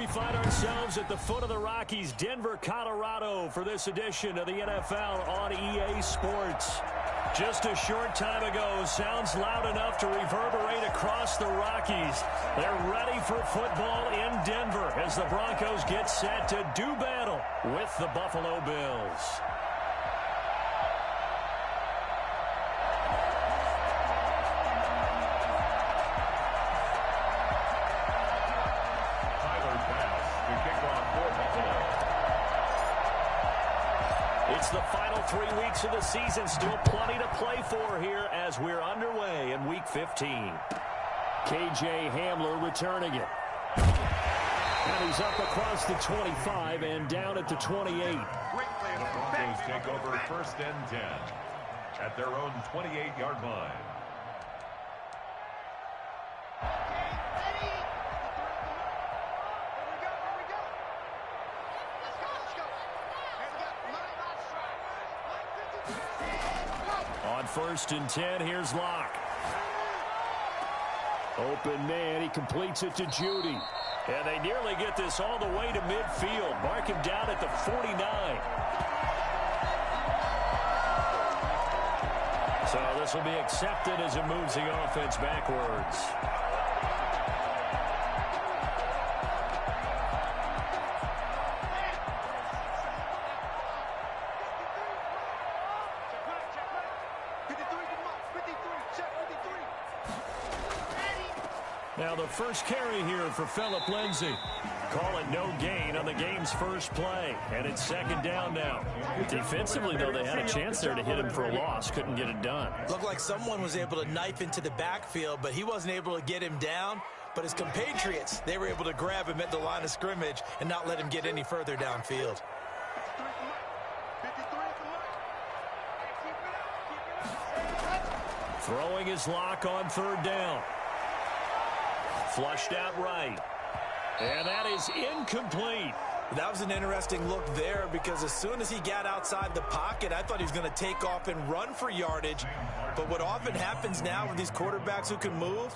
find ourselves at the foot of the Rockies, Denver, Colorado, for this edition of the NFL on EA Sports. Just a short time ago, sounds loud enough to reverberate across the Rockies. They're ready for football in Denver as the Broncos get set to do battle with the Buffalo Bills. It's the final 3 weeks of the season. Still plenty to play for here as we're underway in Week 15. KJ Hamler returning it. And he's up across the 25 and down at the 28. The Broncos take over 1st and 10 at their own 28-yard line. On 1st and 10, here's Locke. Open man, he completes it to Judy. And they nearly get this all the way to midfield. Mark him down at the 49. So this will be accepted as it moves the offense backwards. Now the first carry here for Phillip Lindsay. Call it no gain on the game's first play. And it's 2nd down now. Defensively, though, they had a chance there to hit him for a loss. Couldn't get it done. Looked like someone was able to knife into the backfield, but he wasn't able to get him down. But his compatriots, they were able to grab him at the line of scrimmage and not let him get any further downfield. Throwing his Lock on 3rd down. Flushed out right. And that is incomplete. That was an interesting look there because as soon as he got outside the pocket, I thought he was going to take off and run for yardage. But what often happens now with these quarterbacks who can move,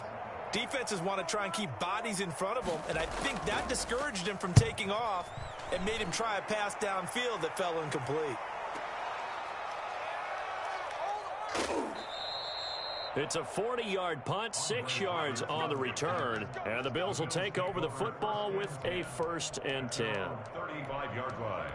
defenses want to try and keep bodies in front of them. And I think that discouraged him from taking off and made him try a pass downfield that fell incomplete. It's a 40-yard punt, 6 yards on the return. And the Bills will take over the football with a 1st and 10. 35-yard line.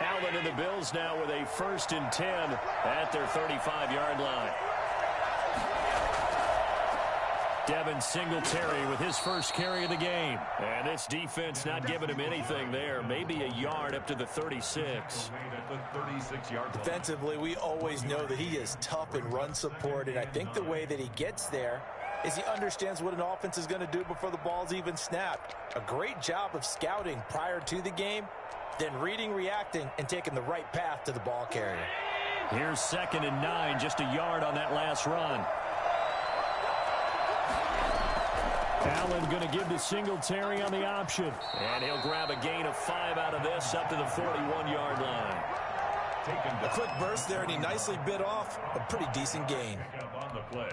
Allen and the Bills now with a 1st and 10 at their 35-yard line. Devin Singletary with his first carry of the game. And this defense not giving him anything there. Maybe a yard up to the 36. Defensively, we always know that he is tough in run support. And I think the way that he gets there is he understands what an offense is going to do before the ball's even snapped. A great job of scouting prior to the game, then reading, reacting, and taking the right path to the ball carrier. Here's 2nd and 9, just a yard on that last run. Allen going to give to Singletary on the option. And he'll grab a gain of 5 out of this up to the 41-yard line. A quick burst there, and he nicely bit off a pretty decent gain. On the play.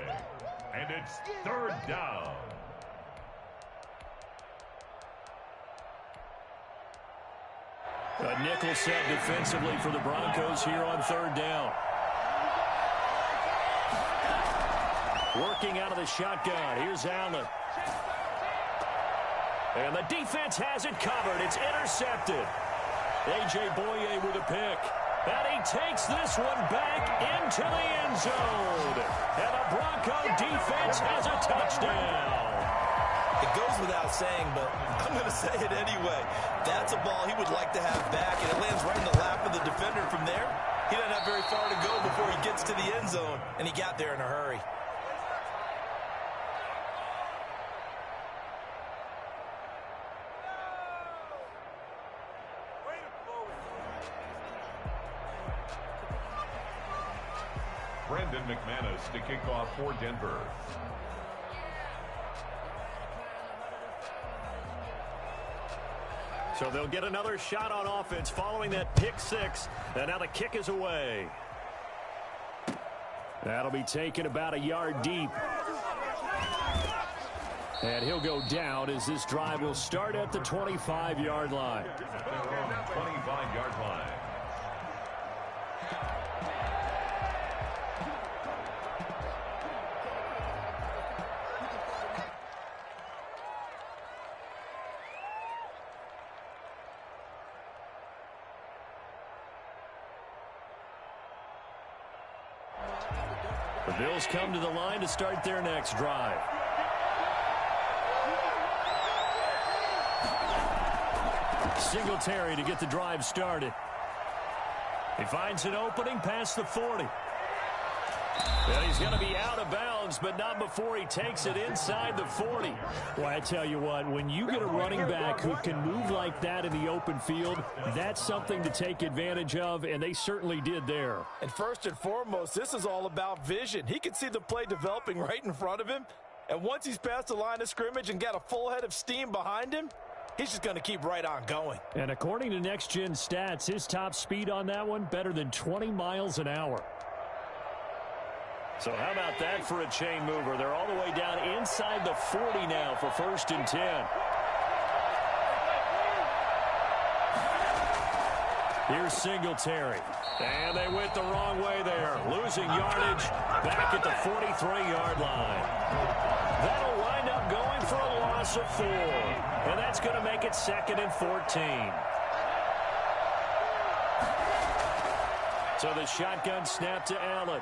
And it's 3rd down. A nickel set defensively for the Broncos here on 3rd down. Working out of the shotgun. Here's Allen. And the defense has it covered. It's intercepted. A.J. Boye with a pick. And he takes this one back into the end zone. And the Bronco defense has a touchdown. It goes without saying, but I'm going to say it anyway. That's a ball he would like to have back, and it lands right in the lap of the defender. From there, he doesn't have very far to go before he gets to the end zone, and he got there in a hurry. Brendan McManus to kick off for Denver. So they'll get another shot on offense following that pick 6. And now the kick is away. That'll be taken about a yard deep. And he'll go down as this drive will start at the 25-yard line. 25-yard line. The Bills come to the line to start their next drive. Singletary to get the drive started. He finds an opening past the 40. Well, he's going to be out of bounds, but not before he takes it inside the 40. Well, I tell you what, when you get a running back who can move like that in the open field, that's something to take advantage of, and they certainly did there. And first and foremost, this is all about vision. He can see the play developing right in front of him, and once he's past the line of scrimmage and got a full head of steam behind him, he's just going to keep right on going. And according to Next Gen Stats, his top speed on that one, better than 20 miles an hour. So how about that for a chain mover? They're all the way down inside the 40 now for 1st and 10. Here's Singletary. And they went the wrong way there. Losing yardage back at the 43-yard line. That'll wind up going for a loss of 4. And that's going to make it 2nd and 14. So the shotgun snap to Allen.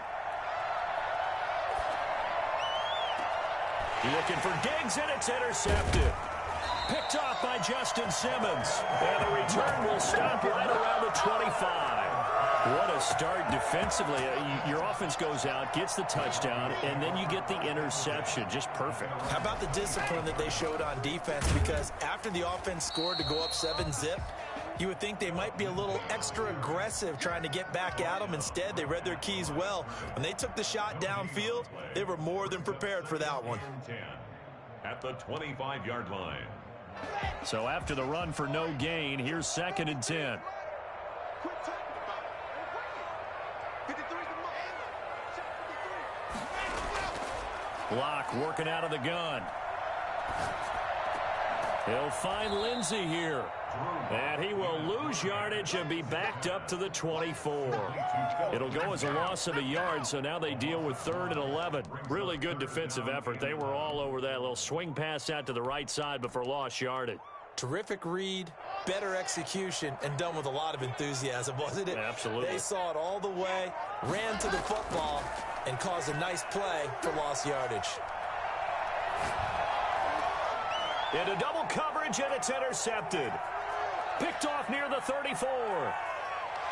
Looking for Diggs, and it's intercepted. Picked off by Justin Simmons. And the return will stop right around the 25. What a start defensively. Your offense goes out, gets the touchdown, and then you get the interception. Just perfect. How about the discipline that they showed on defense? Because after the offense scored to go up 7-zip, you would think they might be a little extra aggressive trying to get back at them. Instead, they read their keys well. When they took the shot downfield, they were more than prepared for that one. At the 25-yard line. So after the run for no gain, here's 2nd and 10. Block working out of the gun. He'll find Lindsey here. And he will lose yardage and be backed up to the 24. It'll go as a loss of a yard, so now they deal with 3rd and 11. Really good defensive effort. They were all over that little swing pass out to the right side, but for lost yardage. Terrific read, better execution, and done with a lot of enthusiasm, wasn't it? Absolutely. They saw it all the way, ran to the football, and caused a nice play for lost yardage. Into double coverage, and it's intercepted. Picked off near the 34.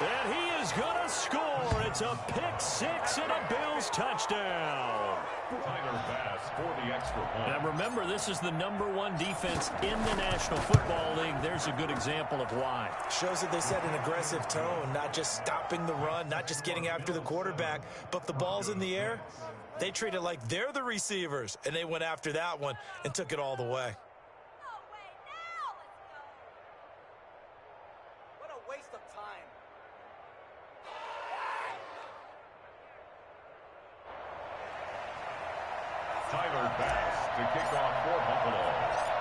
And he is going to score. It's a pick 6 and a Bills touchdown. Tyler Bass for the extra point. Now remember, this is the #1 defense in the National Football League. There's a good example of why. Shows that they set an aggressive tone, not just stopping the run, not just getting after the quarterback, but if the ball's in the air, they treat it like they're the receivers, and they went after that one and took it all the way. Tyler Bass to kick off for Buffalo.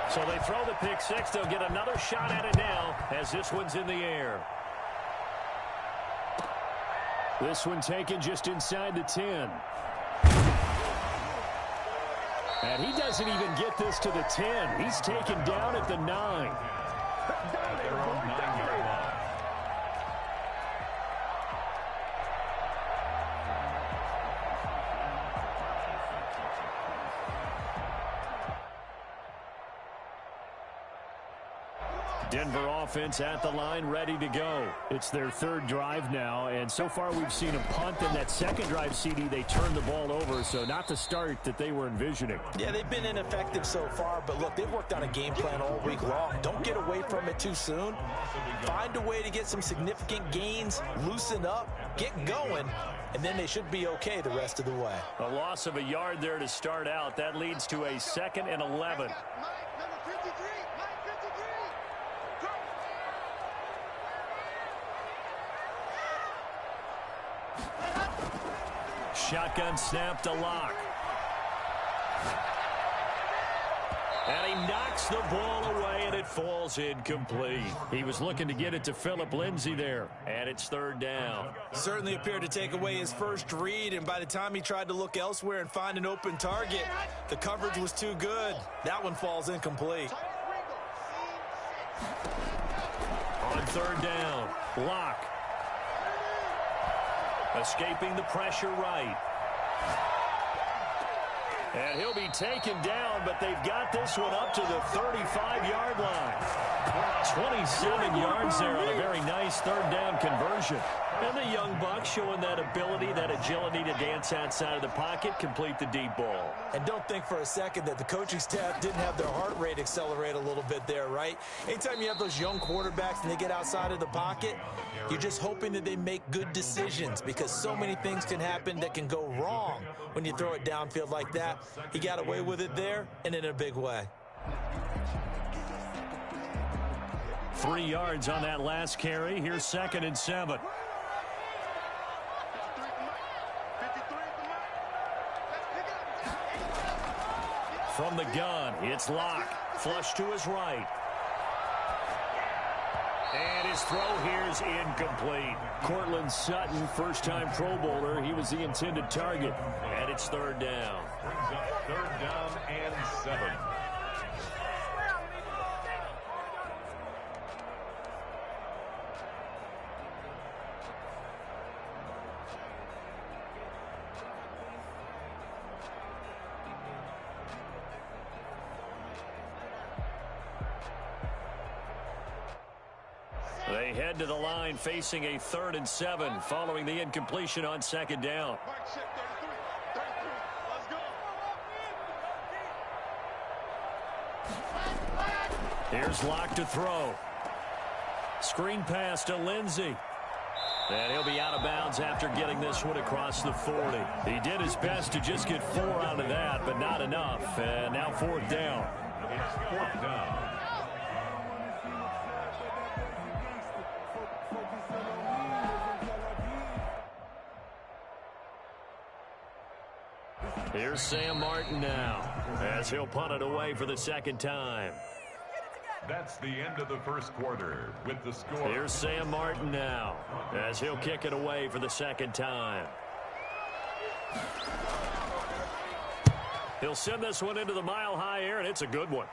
So they throw the pick 6. They'll get another shot at it now as this one's in the air. This one taken just inside the 10. And he doesn't even get this to the 10. He's taken down at the 9. At their own 9-yard line. Denver offense at the line, ready to go. It's their 3rd drive now, and so far we've seen a punt. In that 2nd drive, CD, they turned the ball over, so not the start that they were envisioning. Yeah, they've been ineffective so far, but look, they've worked on a game plan all week long. Don't get away from it too soon. Find a way to get some significant gains, loosen up, get going, and then they should be okay the rest of the way. A loss of a yard there to start out. That leads to a 2nd and 11. Shotgun snap to Locke. And he knocks the ball away, and it falls incomplete. He was looking to get it to Phillip Lindsay there, and it's third down. Certainly appeared to take away his first read, and by the time he tried to look elsewhere and find an open target, the coverage was too good. That one falls incomplete. On third down, Locke. Escaping the pressure right. And he'll be taken down, but they've got this one up to the 35-yard line. 27 yards there on a very nice third down conversion. And the young buck showing that ability, that agility to dance outside of the pocket, complete the deep ball. And don't think for a second that the coaching staff didn't have their heart rate accelerate a little bit there, right? Anytime you have those young quarterbacks and they get outside of the pocket, you're just hoping that they make good decisions, because so many things can happen that can go wrong when you throw it downfield like that. He got away with it there, and in a big way. 3 yards on that last carry. Here's 2nd and 7. From the gun, it's Locke. Flush to his right. And his throw here is incomplete. Cortland Sutton, first-time Pro Bowler. He was the intended target. And it's third down. Brings up third down and 7. They head to the line facing a 3rd and 7 following the incompletion on 2nd down. Here's Locke to throw. Screen pass to Lindsay. And he'll be out of bounds after getting this one across the 40. He did his best to just get 4 out of that, but not enough. And now 4th down. It's 4th down. Here's Sam Martin now, as he'll punt it away for the 2nd time. That's the end of the first quarter with the score. Here's Sam Martin now, as he'll kick it away for the 2nd time. He'll send this one into the mile-high air, and it's a good one.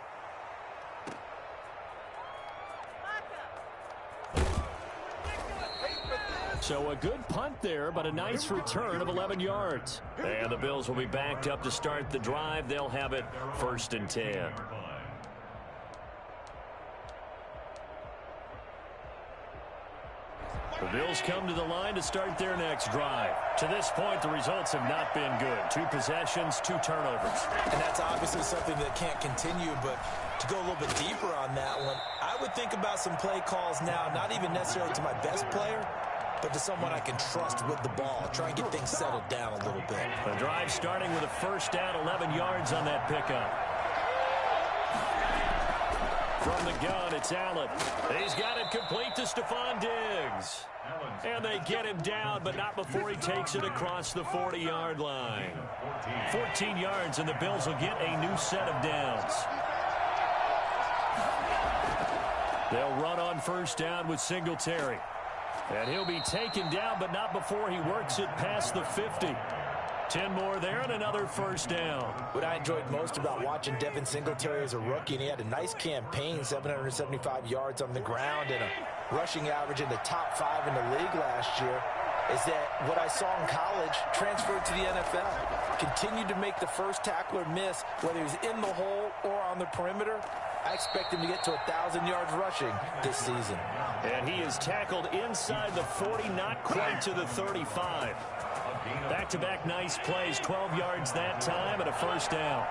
So a good punt there, but a nice return of 11 yards. And the Bills will be backed up to start the drive. They'll have it 1st and 10. The Bills come to the line to start their next drive. To this point, the results have not been good. 2 possessions, 2 turnovers. And that's obviously something that can't continue, but to go a little bit deeper on that one, I would think about some play calls now, not even necessarily to my best player, but to someone I can trust with the ball. Try and get things settled down a little bit. The drive starting with a 1st down, 11 yards on that pickup. From the gun, it's Allen. He's got it complete to Stephon Diggs. And they get him down, but not before he takes it across the 40-yard line. 14 yards, and the Bills will get a new set of downs. They'll run on 1st down with Singletary. And he'll be taken down, but not before he works it past the 50. 10 more there and another 1st down. What I enjoyed most about watching Devin Singletary as a rookie, and he had a nice campaign, 775 yards on the ground and a rushing average in the top 5 in the league last year, is that what I saw in college transferred to the NFL. Continued to make the first tackler miss, whether he's in the hole or on the perimeter. I expect him to get to 1,000 yards rushing this season. And he is tackled inside the 40, not quite to the 35. Back-to-back nice plays, 12 yards that time and a 1st down.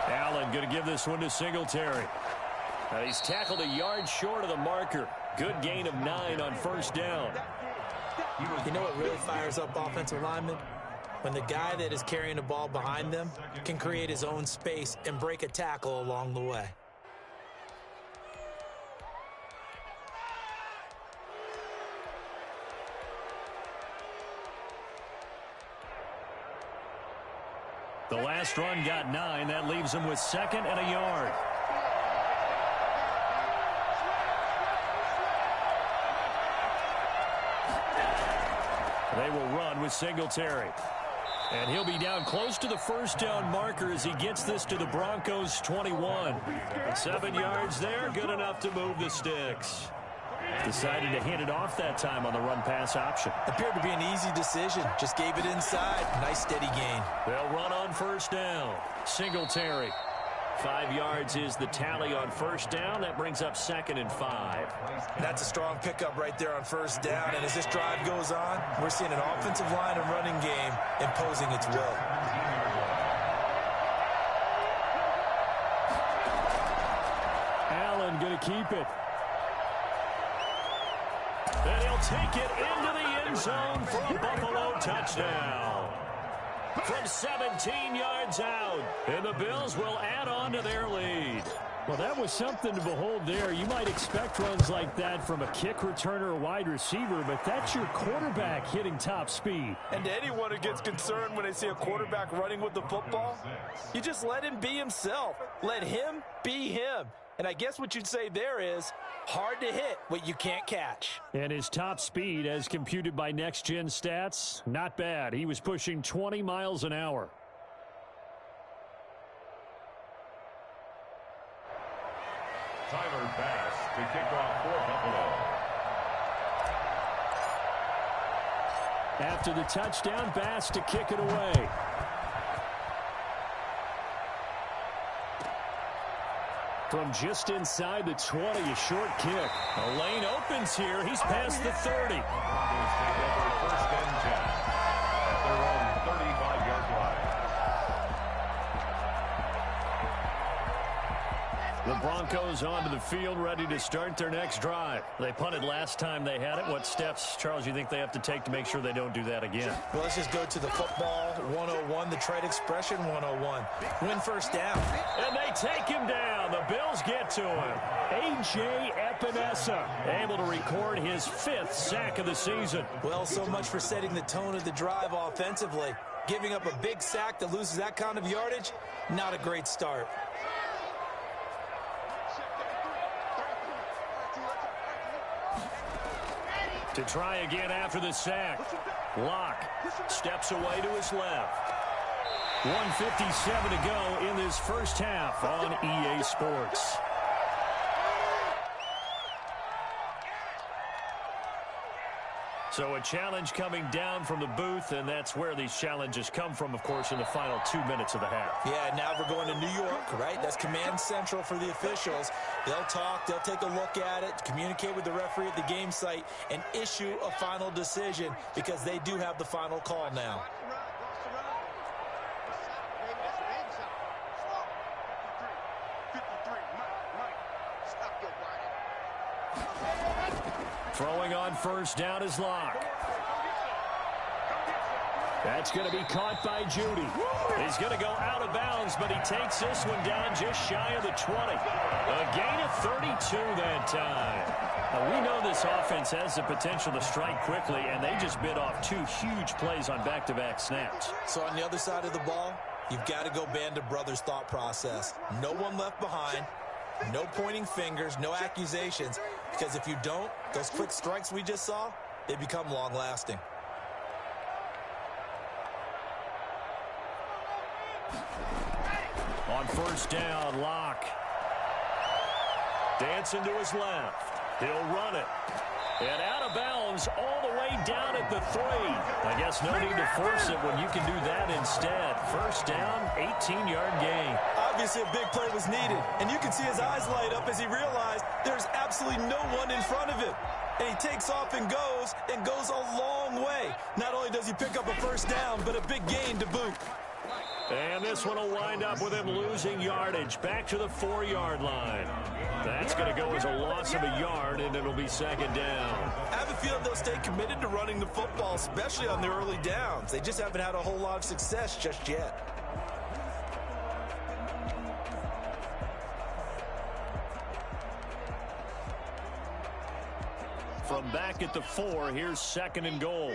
Allen going to give this one to Singletary. Now he's tackled a yard short of the marker. Good gain of 9 on 1st down. You know what really fires up offensive linemen? When the guy that is carrying the ball behind them can create his own space and break a tackle along the way. The last run got 9. That leaves him with 2nd and a yard. They will run with Singletary. And he'll be down close to the first down marker as he gets this to the Broncos 21. 7 yards there, good enough to move the sticks. Decided to hand it off that time on the run-pass option. Appeared to be an easy decision. Just gave it inside. Nice steady gain. They'll run on first down. Singletary. 5 yards is the tally on first down. That brings up 2nd and 5. That's a strong pickup right there on first down. And as this drive goes on, we're seeing an offensive line and running game imposing its will. Allen going to keep it. And he'll take it into the end zone for a Buffalo touchdown. From 17 yards out. And the Bills will add on to their lead. Well, that was something to behold there. You might expect runs like that from a kick returner or wide receiver, but that's your quarterback hitting top speed. And to anyone who gets concerned when they see a quarterback running with the football, you just let him be himself. Let him be him. And I guess what you'd say there is hard to hit what you can't catch. And his top speed, as computed by Next Gen Stats, not bad. He was pushing 20 miles an hour. Tyler Bass to kick off for Buffalo. After the touchdown, Bass to kick it away. From just inside the 20, a short kick. The lane opens here. He's past the 30. Broncos take over 1st and 10 at their own 35-yard line. The Broncos onto the field, ready to start their next drive. They punted last time they had it. What steps, Charles, you think they have to take to make sure they don't do that again? Well, let's just go to the football 101, the trade expression 101. Win first down. And they take him down. The Bills get to him. A.J. Epinesa able to record his 5th sack of the season. Well, so much for setting the tone of the drive offensively. Giving up a big sack that loses that kind of yardage, not a great start. To try again after the sack. Locke steps away to his left. 1:57 to go in this first half on EA Sports. So a challenge coming down from the booth, and that's where these challenges come from, of course, in the final 2 minutes of the half. Yeah, now we're going to New York, right? That's command central for the officials. They'll talk, they'll take a look at it, communicate with the referee at the game site, and issue a final decision because they do have the final call now. Throwing on first down is Locke. That's going to be caught by Judy. He's going to go out of bounds, but he takes this one down just shy of the 20. A gain of 32 that time. Now, we know this offense has the potential to strike quickly, and they just bit off 2 huge plays on back-to-back snaps. So on the other side of the ball, you've got to go Band of Brothers thought process. No one left behind. No pointing fingers, no accusations, because if you don't, those quick strikes we just saw, they become long-lasting. On first down, Locke. Dancing to his left. He'll run it. And out of bounds all the way down at the 3. I guess no need to force it when you can do that instead. First down, 18-yard gain. Obviously, a big play was needed, and you can see his eyes light up as he realized there's absolutely no one in front of him. And he takes off and goes a long way. Not only does he pick up a first down, but a big gain to boot. And this one will wind up with him losing yardage back to the 4-yard line. That's going to go as a loss of a yard, and it'll be second down. I have a feeling they'll stay committed to running the football, especially on the early downs. They just haven't had a whole lot of success just yet. From back at the 4, here's second and goal.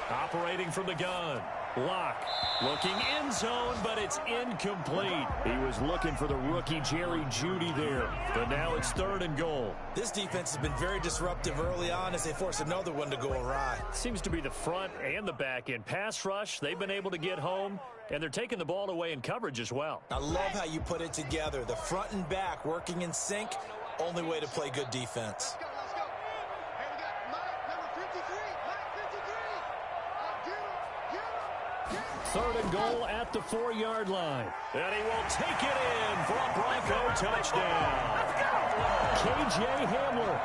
Operating from the gun. Lock looking end zone, but it's incomplete. He was looking for the rookie Jerry Jeudy there, but now it's 3rd and goal. This defense has been very disruptive early on as they force another one to go awry. Seems to be the front and the back end. Pass rush, they've been able to get home, and they're taking the ball away in coverage as well. I love how you put it together. The front and back working in sync, only way to play good defense. 3rd and goal at the 4-yard line. And he will take it in for a Bronco touchdown. K.J. Hamler,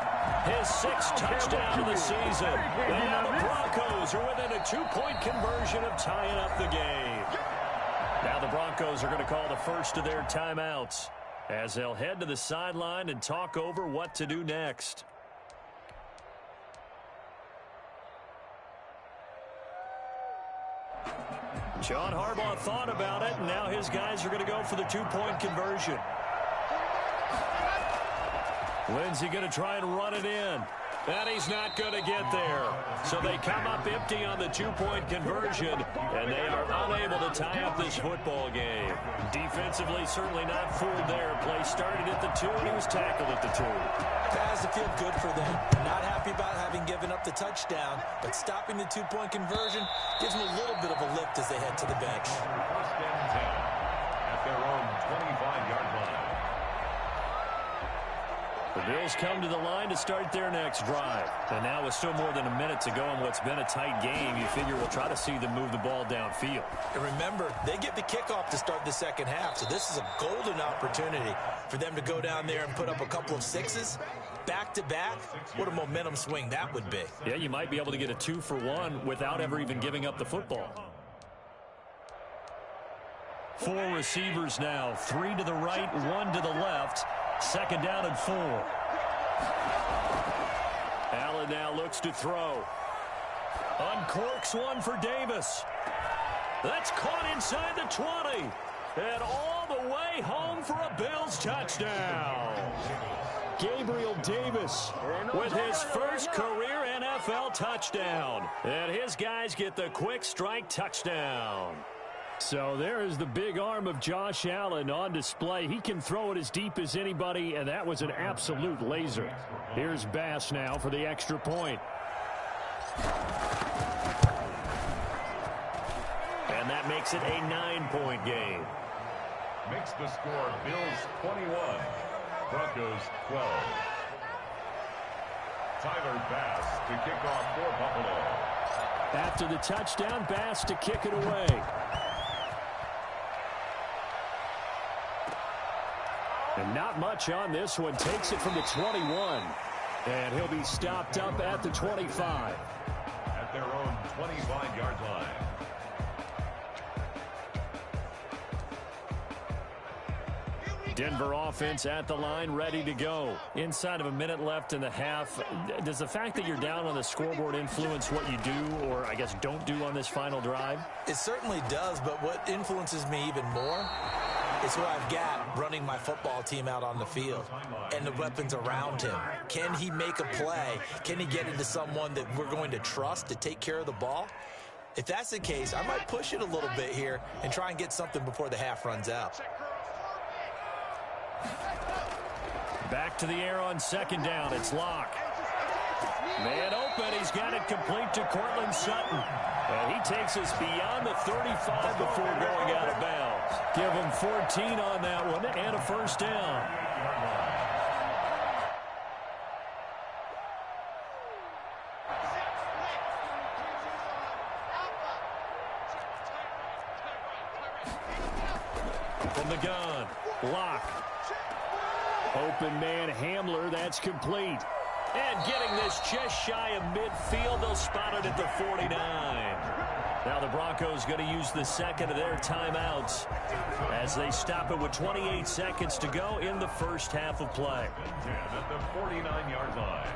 his 6th touchdown of the season. And now the Broncos are within a 2-point conversion of tying up the game. Now the Broncos are going to call the first of their timeouts as they'll head to the sideline and talk over what to do next. John Harbaugh thought about it, and now his guys are going to go for the 2-point conversion. Lindsey going to try and run it in. And he's not going to get there. So they come up empty on the 2-point conversion, and they are unable to tie up this football game. Defensively, certainly not fooled there. Play started at the 2, and he was tackled at the 2. That has to feel good for them. Not happy about having given up the touchdown, but stopping the 2-point conversion gives them a little bit of a lift as they head to the bench. 1st and 10 at their own 25-yard line. The Bills come to the line to start their next drive. And now with still more than a minute to go in what's been a tight game, you figure we'll try to see them move the ball downfield. And remember, they get the kickoff to start the second half, so this is a golden opportunity for them to go down there and put up a couple of 6s. Back-to-back, what a momentum swing that would be. Yeah, you might be able to get a 2-for-1 without ever even giving up the football. 4 receivers now, 3 to the right, 1 to the left. 2nd down and 4. Allen now looks to throw. Uncorks one for Davis. That's caught inside the 20. And all the way home for a Bills touchdown. Gabriel Davis with his first career NFL touchdown. And his guys get the quick strike touchdown. So there is the big arm of Josh Allen on display. He can throw it as deep as anybody, and that was an absolute laser. Here's Bass now for the extra point. And that makes it a 9-point game. Makes the score Bills 21, Broncos 12. Tyler Bass to kick off for Buffalo. After the touchdown, Bass to kick it away. And not much on this one. Takes it from the 21. And he'll be stopped up at the 25. At their own 25-yard line. Denver offense at the line, ready to go. Inside of a minute left in the half. Does the fact that you're down on the scoreboard influence what you do, or I guess don't do on this final drive? It certainly does, but what influences me even more is who I've got running my football team out on the field and the weapons around him. Can he make a play? Can he get into someone that we're going to trust to take care of the ball? If that's the case, I might push it a little bit here and try and get something before the half runs out. Back to the air on 2nd down. It's Locke. Man open. He's got it complete to Cortland Sutton. And he takes us beyond the 35 before going out of bounds. Give him 14 on that one and a 1st down. From the gun, Locke. Open man Hamler, that's complete. And getting this just shy of midfield, they'll spot it at the 49. Now the Broncos going to use the 2nd of their timeouts as they stop it with 28 seconds to go in the first half of play. At the 49-yard line.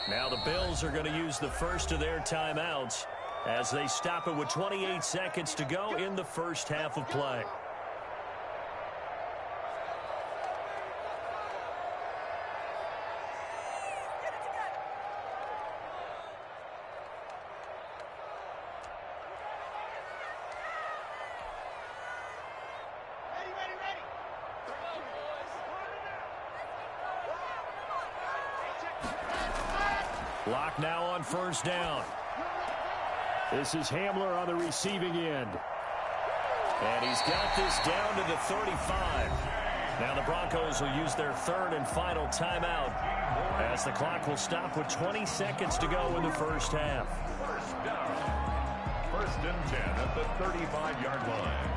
Now the Bills are going to use the 1st of their timeouts as they stop it with 28 seconds to go in the first half of play. Lock now on first down. This is Hamler on the receiving end. And he's got this down to the 35. Now the Broncos will use their third and final timeout as the clock will stop with 20 seconds to go in the first half. First and 10 at the 35-yard line.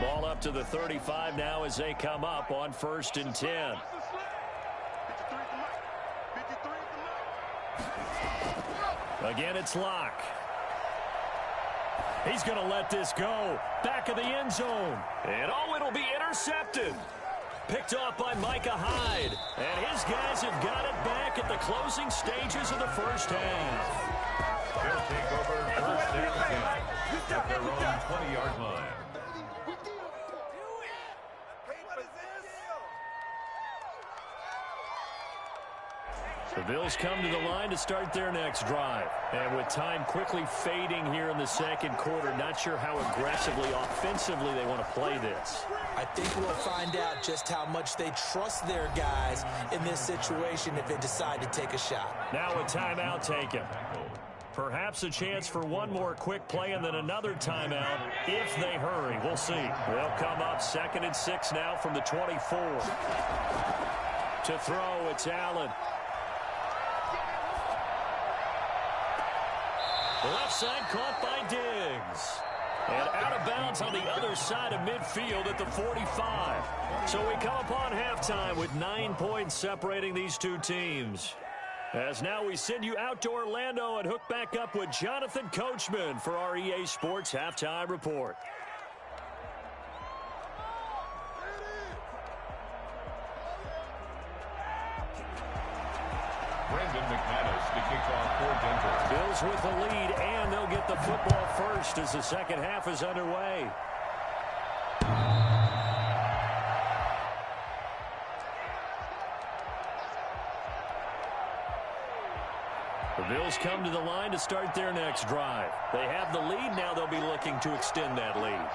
Ball up to the 35 now as they come up on first and 10. Again, it's Locke. He's going to let this go. Back of the end zone. And it'll be intercepted. Picked off by Micah Hyde. And his guys have got it back at the closing stages of the first half. They'll take over first and 10 at their own 20-yard line. The Bills come to the line to start their next drive. And with time quickly fading here in the second quarter, not sure how aggressively, offensively they want to play this. I think we'll find out just how much they trust their guys in this situation if they decide to take a shot. Now a timeout taken. Perhaps a chance for one more quick play and then another timeout if they hurry. We'll see. They'll come up 2nd and 6 now from the 24. To throw, it's Allen. Left side caught by Diggs. And out of bounds on the other side of midfield at the 45. So we come upon halftime with 9 points separating these two teams. As now we send you out to Orlando and hook back up with Jonathan Coachman for our EA Sports Halftime Report. Bills with the lead, and they'll get the football first as the second half is underway. The Bills come to the line to start their next drive. They have the lead. Now they'll be looking to extend that lead.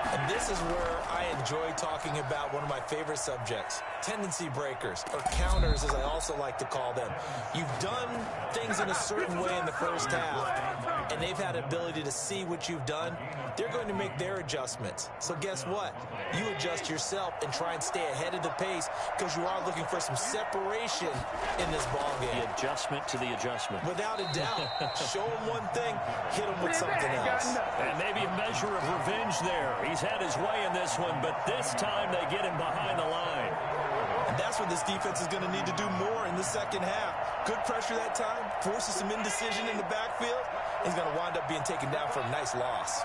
And this is where I enjoy talking about one of my favorite subjects, tendency breakers, or counters as I also like to call them. You've done things in a certain way in the first half, and they've had an ability to see what you've done. They're going to make their adjustments. So guess what? You adjust yourself and try and stay ahead of the pace because you are looking for some separation in this ballgame. The adjustment to the adjustment. Without a doubt. Show them one thing, hit them with something else. And maybe a measure of revenge there. He's had his way in this one, but this time they get him behind the line. And that's what this defense is going to need to do more in the second half. Good pressure that time, forces some indecision in the backfield. He's going to wind up being taken down for a nice loss.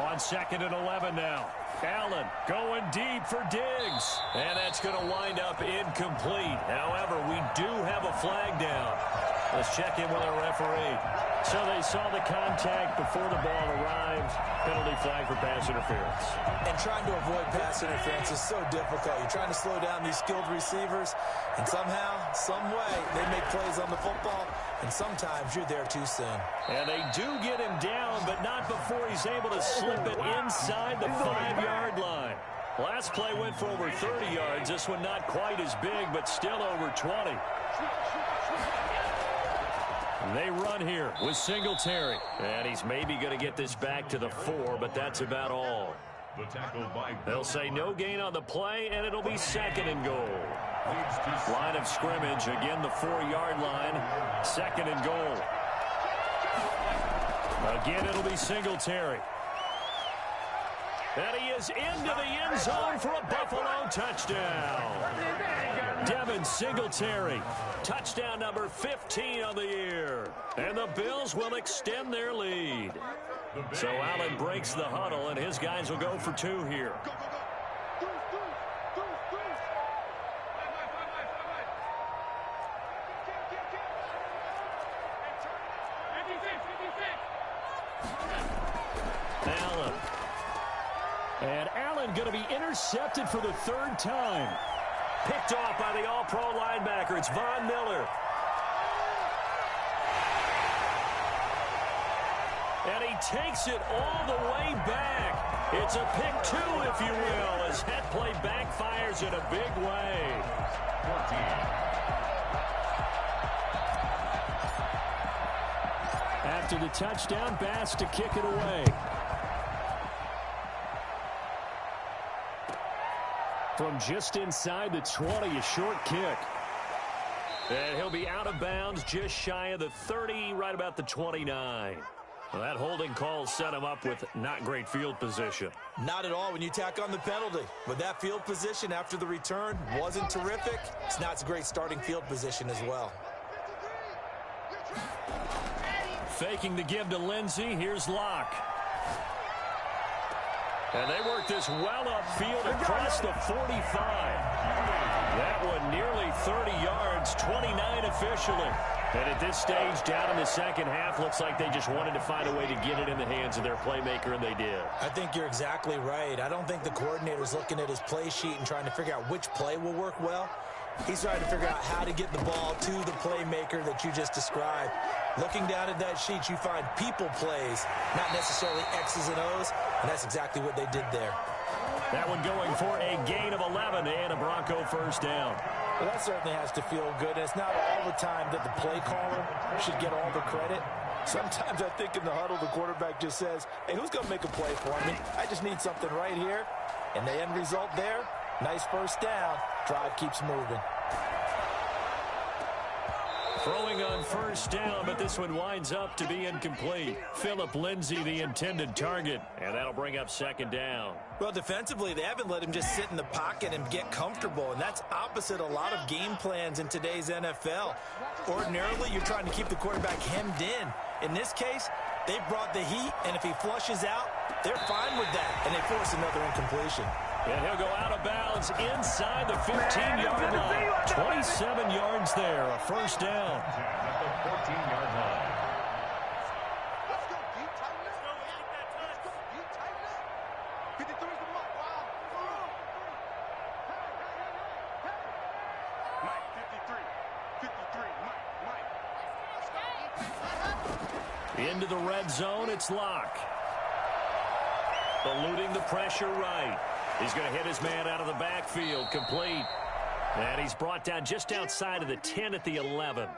On 2nd and 11 now. Allen going deep for Diggs. And that's going to wind up incomplete. However, we do have a flag down. Let's check in with our referee. So they saw the contact before the ball arrived. Penalty flag for pass interference. And trying to avoid pass interference is so difficult. You're trying to slow down these skilled receivers, and somehow, some way, they make plays on the football, and sometimes you're there too soon. And they do get him down, but not before he's able to slip it inside the 5-yard line. Last play went for over 30 yards. This one not quite as big, but still over 20. They run here with Singletary. And he's maybe going to get this back to the 4, but that's about all. They'll say no gain on the play, and it'll be 2nd and goal. Line of scrimmage, again the 4-yard line. 2nd and goal. Again, it'll be Singletary. And he is into the end zone for a Buffalo touchdown. Devin Singletary, touchdown number 15 on the year. And the Bills will extend their lead. So Allen breaks the huddle, and his guys will go for 2 here. Allen. And Allen going to be intercepted for the 3rd time. Picked off by the all-pro linebacker. It's Von Miller. And he takes it all the way back. It's a pick two, if you will, as that play backfires in a big way. 14. After the touchdown, Bass to kick it away. From just inside the 20, a short kick. And he'll be out of bounds just shy of the 30, right about the 29. Well, that holding call set him up with not great field position. Not at all when you tack on the penalty. But that field position after the return wasn't terrific. It's not a great starting field position as well. Faking the give to Lindsey. Here's Locke. And they work this well upfield across the 45. That one nearly 30 yards, 29 officially. And at this stage, down in the second half, looks like they just wanted to find a way to get it in the hands of their playmaker, and they did. I think you're exactly right. I don't think the coordinator's looking at his play sheet and trying to figure out which play will work well. He's trying to figure out how to get the ball to the playmaker that you just described. Looking down at that sheet, you find people plays, not necessarily X's and O's, and that's exactly what they did there. That one going for a gain of 11 and a Bronco first down. Well, that certainly has to feel good. It's not all the time that the play caller should get all the credit. Sometimes I think in the huddle, the quarterback just says, hey, who's going to make a play for me? I just need something right here. And the end result there, nice first down. Drive keeps moving. Throwing on first down, but this one winds up to be incomplete. Phillip Lindsay, the intended target, and that'll bring up second down. Well, defensively, they haven't let him just sit in the pocket and get comfortable, and that's opposite a lot of game plans in today's NFL. Ordinarily, you're trying to keep the quarterback hemmed in. In this case, they brought the heat, and if he flushes out, they're fine with that, and they force another incompletion. And he'll go out of bounds inside the 15-yard line. 27 yards there, a first down. At the 14-yard line. Let's go, D. Tighten up. Let's go, D. Tighten up. 53's the mark. Wow. Mike, 53. 53. Mike. Into the red zone, it's Locke. Eluding the pressure right. He's going to hit his man out of the backfield, complete. And he's brought down just outside of the 10 at the 11.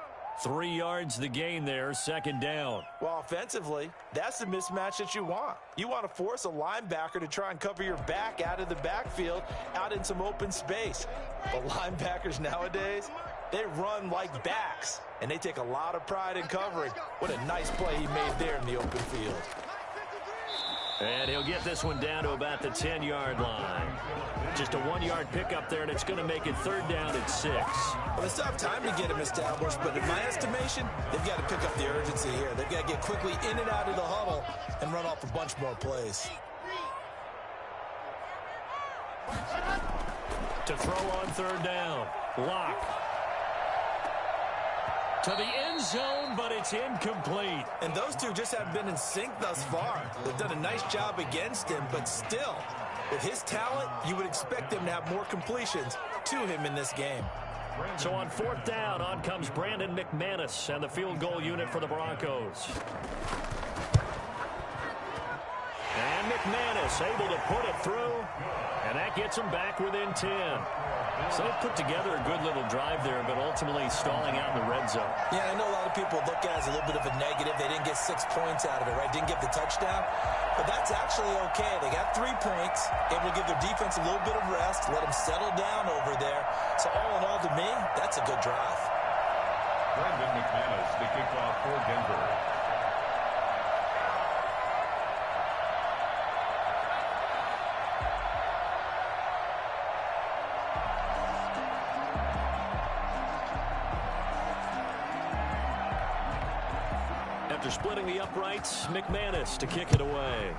3 yards the gain there, second down. Well, offensively, that's the mismatch that you want. You want to force a linebacker to try and cover your back out of the backfield, out in some open space. But linebackers nowadays, they run like backs, and they take a lot of pride in covering. What a nice play he made there in the open field. And he'll get this one down to about the 10-yard line. Just a 1-yard pickup there, and it's going to make it third down at 6. Well, they still have time to get him established, but in my estimation, they've got to pick up the urgency here. They've got to get quickly in and out of the huddle and run off a bunch more plays. To throw on third down, Locke. To the end zone, but it's incomplete. And those two just haven't been in sync thus far. They've done a nice job against him, but still, with his talent, you would expect him to have more completions to him in this game. So on fourth down, on comes Brandon McManus and the field goal unit for the Broncos. And McManus able to put it through, and that gets him back within 10. So they put together a good little drive there, but ultimately stalling out in the red zone. Yeah, I know a lot of people look at it as a little bit of a negative. They didn't get 6 points out of it, right? Didn't get the touchdown. But that's actually okay. They got 3 points, able to give their defense a little bit of rest, let them settle down over there. So all in all, to me, that's a good drive. Brandon McManus, the kickoff for Denver. After splitting the uprights, McManus to kick it away.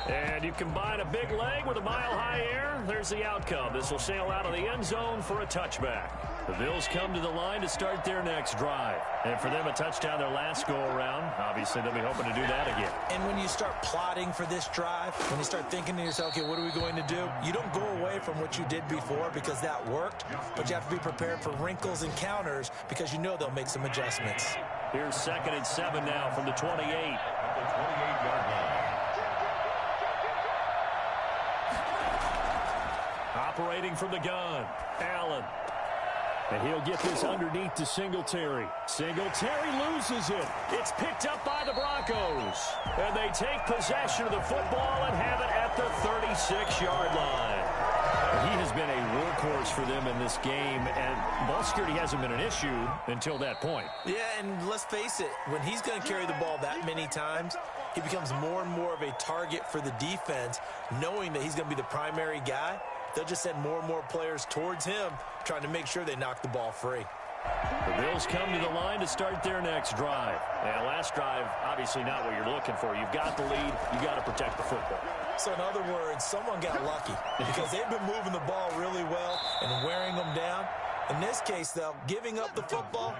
And you combine a big leg with a mile-high air, there's the outcome. This will sail out of the end zone for a touchback. The Bills come to the line to start their next drive. And for them, a touchdown their last go-around. Obviously, they'll be hoping to do that again. And when you start plotting for this drive, when you start thinking to yourself, okay, what are we going to do? You don't go away from what you did before because that worked, but you have to be prepared for wrinkles and counters because you know they'll make some adjustments. Here's 2nd and 7 now from the 28. At the 28-yard line. Operating from the gun, Allen. And he'll get this underneath to Singletary. Singletary loses it. It's picked up by the Broncos. And they take possession of the football and have it at the 36-yard line. He has been a workhorse for them in this game, and ball security hasn't been an issue until that point. Yeah, and let's face it, when he's going to carry the ball that many times, he becomes more and more of a target for the defense, knowing that he's going to be the primary guy. They'll just send more and more players towards him, trying to make sure they knock the ball free. The Bills come to the line to start their next drive. And last drive, obviously not what you're looking for. You've got the lead. You've got to protect the football. So in other words, someone got lucky because they've been moving the ball really well and wearing them down. In this case, though, giving up the football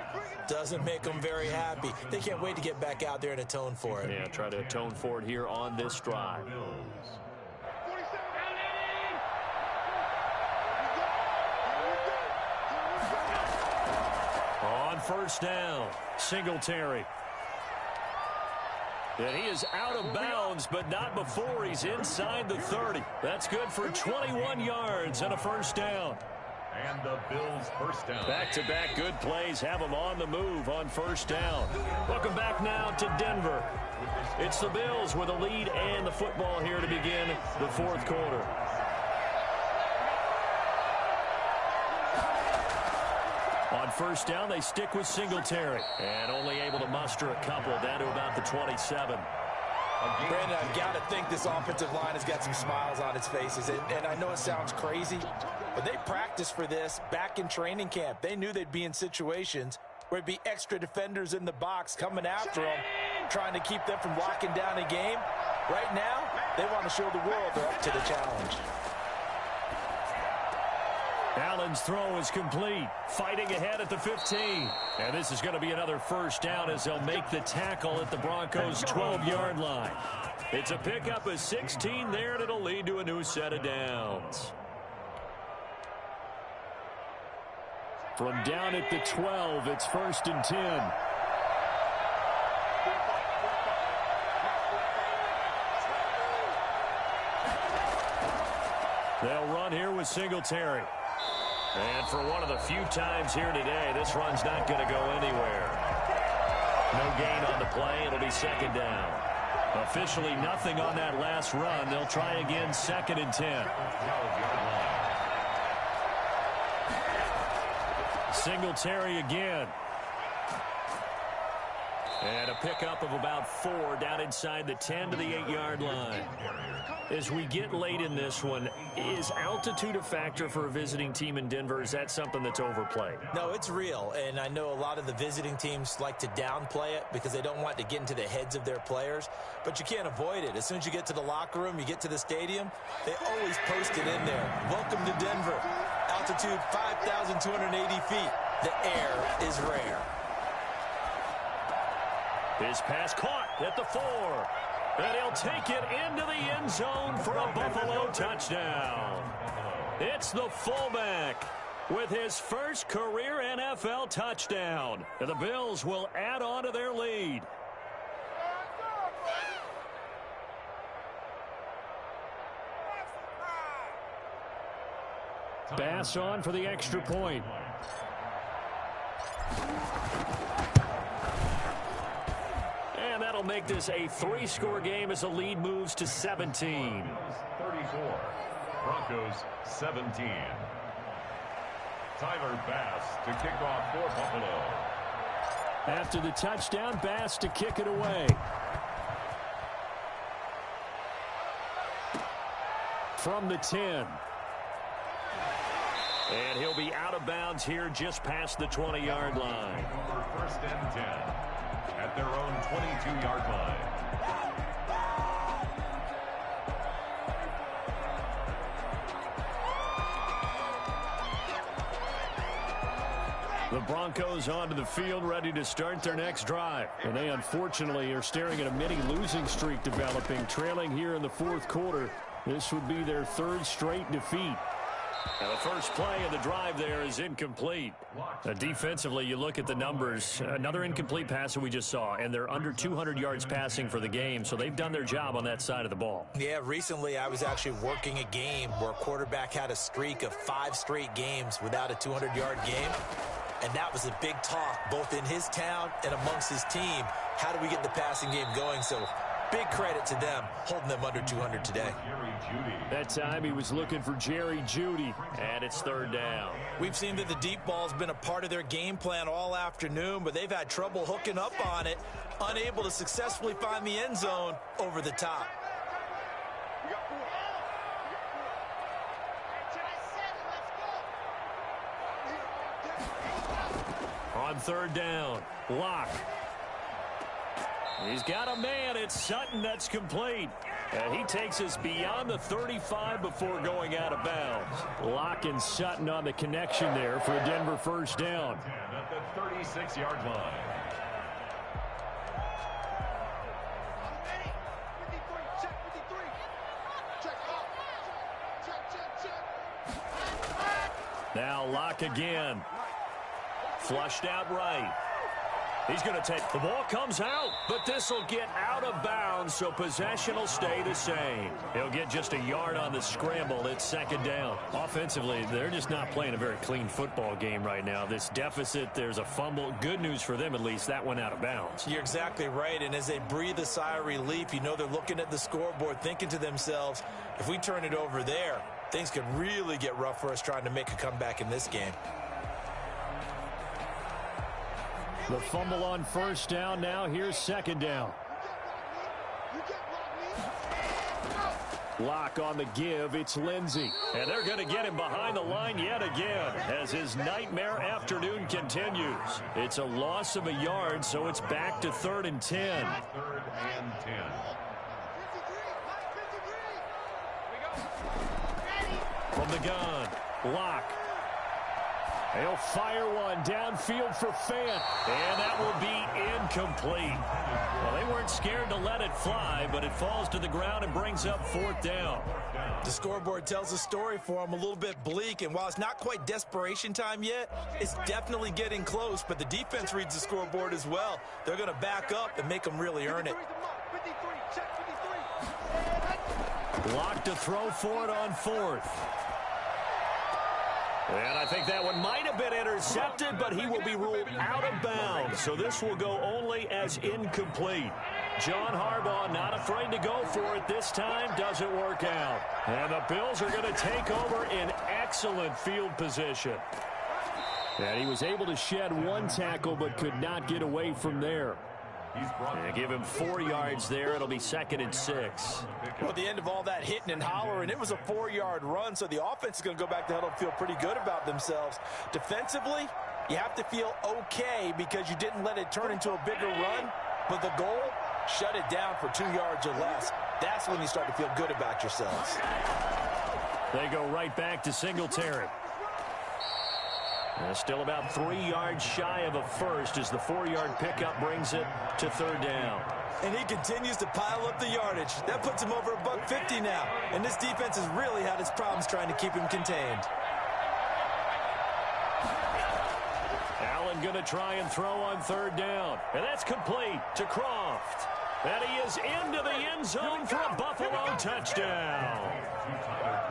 doesn't make them very happy. They can't wait to get back out there and atone for it. Yeah, try to atone for it here on this drive. On first down, Singletary. And he is out of bounds, but not before he's inside the 30. That's good for 21 yards and a first down. And the Bills first down. Back-to-back good plays have them on the move on first down. Welcome back now to Denver. It's the Bills with a lead and the football here to begin the fourth quarter. On first down, they stick with Singletary. And only able to muster a couple down to about the 27. Brandon, I've got to think this offensive line has got some smiles on its faces. And I know it sounds crazy, but they practiced for this back in training camp. They knew they'd be in situations where it'd be extra defenders in the box coming after them, trying to keep them from locking down a game. Right now, they want to show the world they're up to the challenge. Allen's throw is complete. Fighting ahead at the 15. And this is going to be another first down as they'll make the tackle at the Broncos' 12-yard line. It's a pickup of 16 there, and it'll lead to a new set of downs. From down at the 12, it's 1st and 10. They'll run here with Singletary. And for one of the few times here today, this run's not going to go anywhere. No gain on the play. It'll be 2nd down. Officially nothing on that last run. They'll try again 2nd and 10. Singletary again. And a pickup of about 4 down inside the 10 to the 8-yard line. As we get late in this one, is altitude a factor for a visiting team in Denver? Is that something that's overplayed? No, it's real, and I know a lot of the visiting teams like to downplay it because they don't want to get into the heads of their players, but you can't avoid it. As soon as you get to the locker room, you get to the stadium, they always post it in there. Welcome to Denver. Altitude 5,280 feet. The air is rare. His pass caught at the 4. And he'll take it into the end zone for a Buffalo touchdown. It's the fullback with his first career NFL touchdown. And the Bills will add on to their lead. Bass on for the extra point. And that'll make this a 3-score game as the lead moves to 17. 34. Broncos 17. Tyler Bass to kick off for Buffalo. After the touchdown, Bass to kick it away. From the 10. And he'll be out of bounds here just past the 20-yard line. 1st and 10 at their own 22-yard line. The Broncos onto the field, ready to start their next drive. And they unfortunately are staring at a mini losing streak developing, trailing here in the fourth quarter. This would be their third straight defeat. Now the first play of the drive there is incomplete. Defensively, you look at the numbers. Another incomplete pass that we just saw, and they're under 200 yards passing for the game, so they've done their job on that side of the ball. Yeah, recently I was actually working a game where a quarterback had a streak of 5 straight games without a 200-yard game, and that was a big talk both in his town and amongst his team. How do we get the passing game going? So big credit to them holding them under 200 today. That time he was looking for Jerry Jeudy, and it's third down. We've seen that the deep ball's been a part of their game plan all afternoon, but they've had trouble hooking up on it, unable to successfully find the end zone over the top. On third down, Locke. He's got a man. It's Sutton. That's complete. And he takes us beyond the 35 before going out of bounds. Locke and Sutton on the connection there for a Denver first down. At the 36-yard line. Now Locke again. Flushed out right. He's going to take the ball, comes out, but this will get out of bounds, so possession will stay the same. He'll get just a yard on the scramble. It's second down. Offensively, they're just not playing a very clean football game right now. This deficit, there's a fumble. Good news for them, at least. That went out of bounds. You're exactly right, and as they breathe a sigh of relief, you know they're looking at the scoreboard, thinking to themselves, if we turn it over there, things could really get rough for us trying to make a comeback in this game. The fumble on first down. Now here's second down. Locke on the give. It's Lindsey. And they're going to get him behind the line yet again as his nightmare afternoon continues. It's a loss of a yard, so it's back to 3rd and 10. 3rd and 10. From the gun, Locke. He'll fire one downfield for Fant, and that will be incomplete. Well, they weren't scared to let it fly, but it falls to the ground and brings up 4th down. The scoreboard tells a story for them, a little bit bleak, and while it's not quite desperation time yet, it's definitely getting close, but the defense reads the scoreboard as well. They're going to back up and make them really earn it. Locke to throw for it on 4th. And I think that one might have been intercepted, but he will be ruled out of bounds. So this will go only as incomplete. John Harbaugh not afraid to go for it this time. Doesn't work out. And the Bills are going to take over in excellent field position. And he was able to shed one tackle, but could not get away from there. And give him 4 yards there. It'll be 2nd and 6. Well, at the end of all that hitting and hollering, it was a 4-yard run, so the offense is going to go back to huddle and feel pretty good about themselves. Defensively, you have to feel okay because you didn't let it turn into a bigger run, but the goal, shut it down for 2 yards or less. That's when you start to feel good about yourselves. They go right back to Singletary. Still about 3 yards shy of a first as the 4-yard pickup brings it to 3rd down. And he continues to pile up the yardage. That puts him over $150 now. And this defense has really had its problems trying to keep him contained. Allen going to try and throw on 3rd down. And that's complete to Croft. And he is into the end zone for a Buffalo touchdown.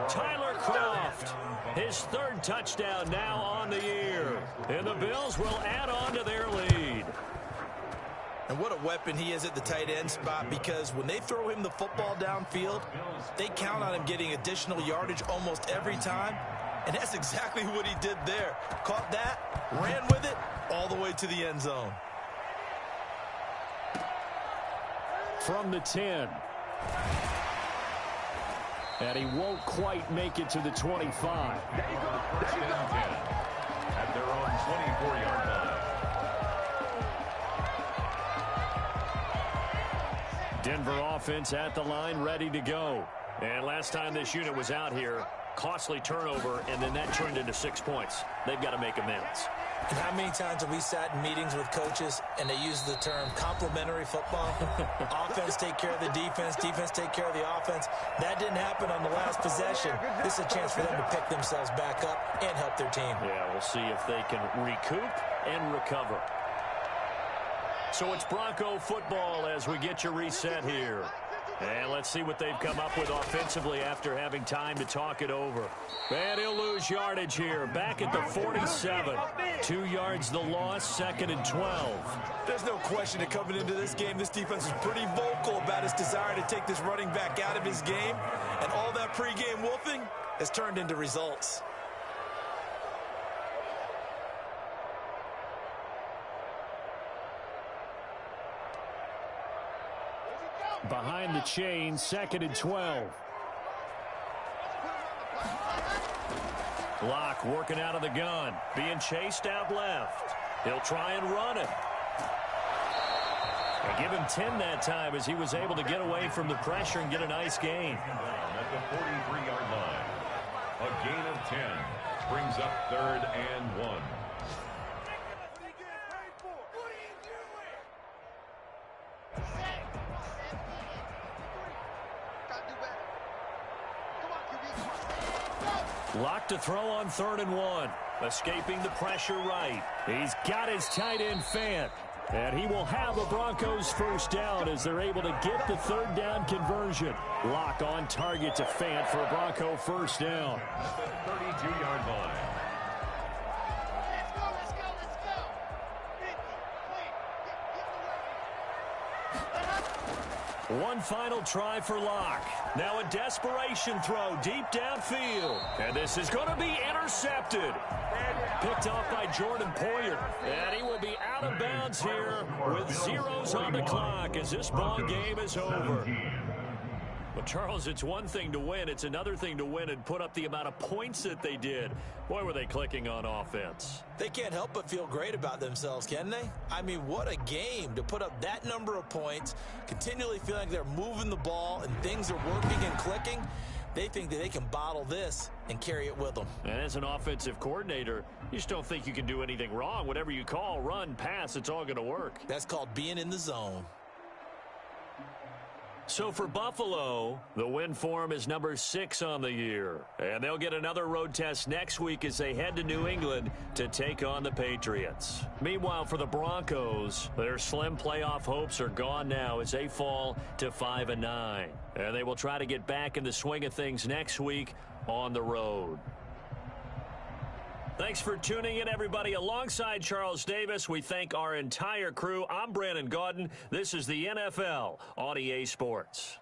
Tyler Croft, his 3rd touchdown now on the year. And the Bills will add on to their lead. And what a weapon he is at the tight end spot, because when they throw him the football downfield, they count on him getting additional yardage almost every time. And that's exactly what he did there. Caught that, ran with it, all the way to the end zone. From the 10. And he won't quite make it to the 25. First and 10 at their own 24-yard line. Denver offense at the line, ready to go. And last time this unit was out here, costly turnover, and then that turned into 6 points. They've got to make amends. And how many times have we sat in meetings with coaches and they use the term complementary football? Offense take care of the defense, defense take care of the offense. That didn't happen on the last possession. This is a chance for them to pick themselves back up and help their team. Yeah, we'll see if they can recoup and recover. So it's Bronco football as we get you reset here. And let's see what they've come up with offensively after having time to talk it over. And he'll lose yardage here. Back at the 47. 2 yards the loss, 2nd and 12. There's no question that coming into this game, this defense was pretty vocal about its desire to take this running back out of his game. And all that pregame wolfing has turned into results. Behind the chain, 2nd and 12. Locke working out of the gun. Being chased out left. He'll try and run it. They give him 10 that time as he was able to get away from the pressure and get a nice gain. At the 43-yard line. A gain of 10 brings up 3rd and 1. Locke to throw on 3rd and 1. Escaping the pressure right. He's got his tight end Fant. And he will have a Broncos first down as they're able to get the 3rd down conversion. Locke on target to Fant for a Bronco first down. At the 32-yard line. One final try for Locke. Now a desperation throw deep downfield. And this is going to be intercepted. Picked off by Jordan Poyer. And he will be out of bounds here with zeros on the clock as this ball game is over. Well, Charles, it's one thing to win. It's another thing to win and put up the amount of points that they did. Boy, were they clicking on offense. They can't help but feel great about themselves, can they? I mean, what a game to put up that number of points, continually feeling like they're moving the ball and things are working and clicking. They think that they can bottle this and carry it with them. And as an offensive coordinator, you just don't think you can do anything wrong. Whatever you call, run, pass, it's all going to work. That's called being in the zone. So for Buffalo, the win form is number 6 on the year. And they'll get another road test next week as they head to New England to take on the Patriots. Meanwhile, for the Broncos, their slim playoff hopes are gone now as they fall to 5-9. And they will try to get back in the swing of things next week on the road. Thanks for tuning in, everybody. Alongside Charles Davis, we thank our entire crew. I'm Brandon Gaudin. This is the NFL on EA Sports.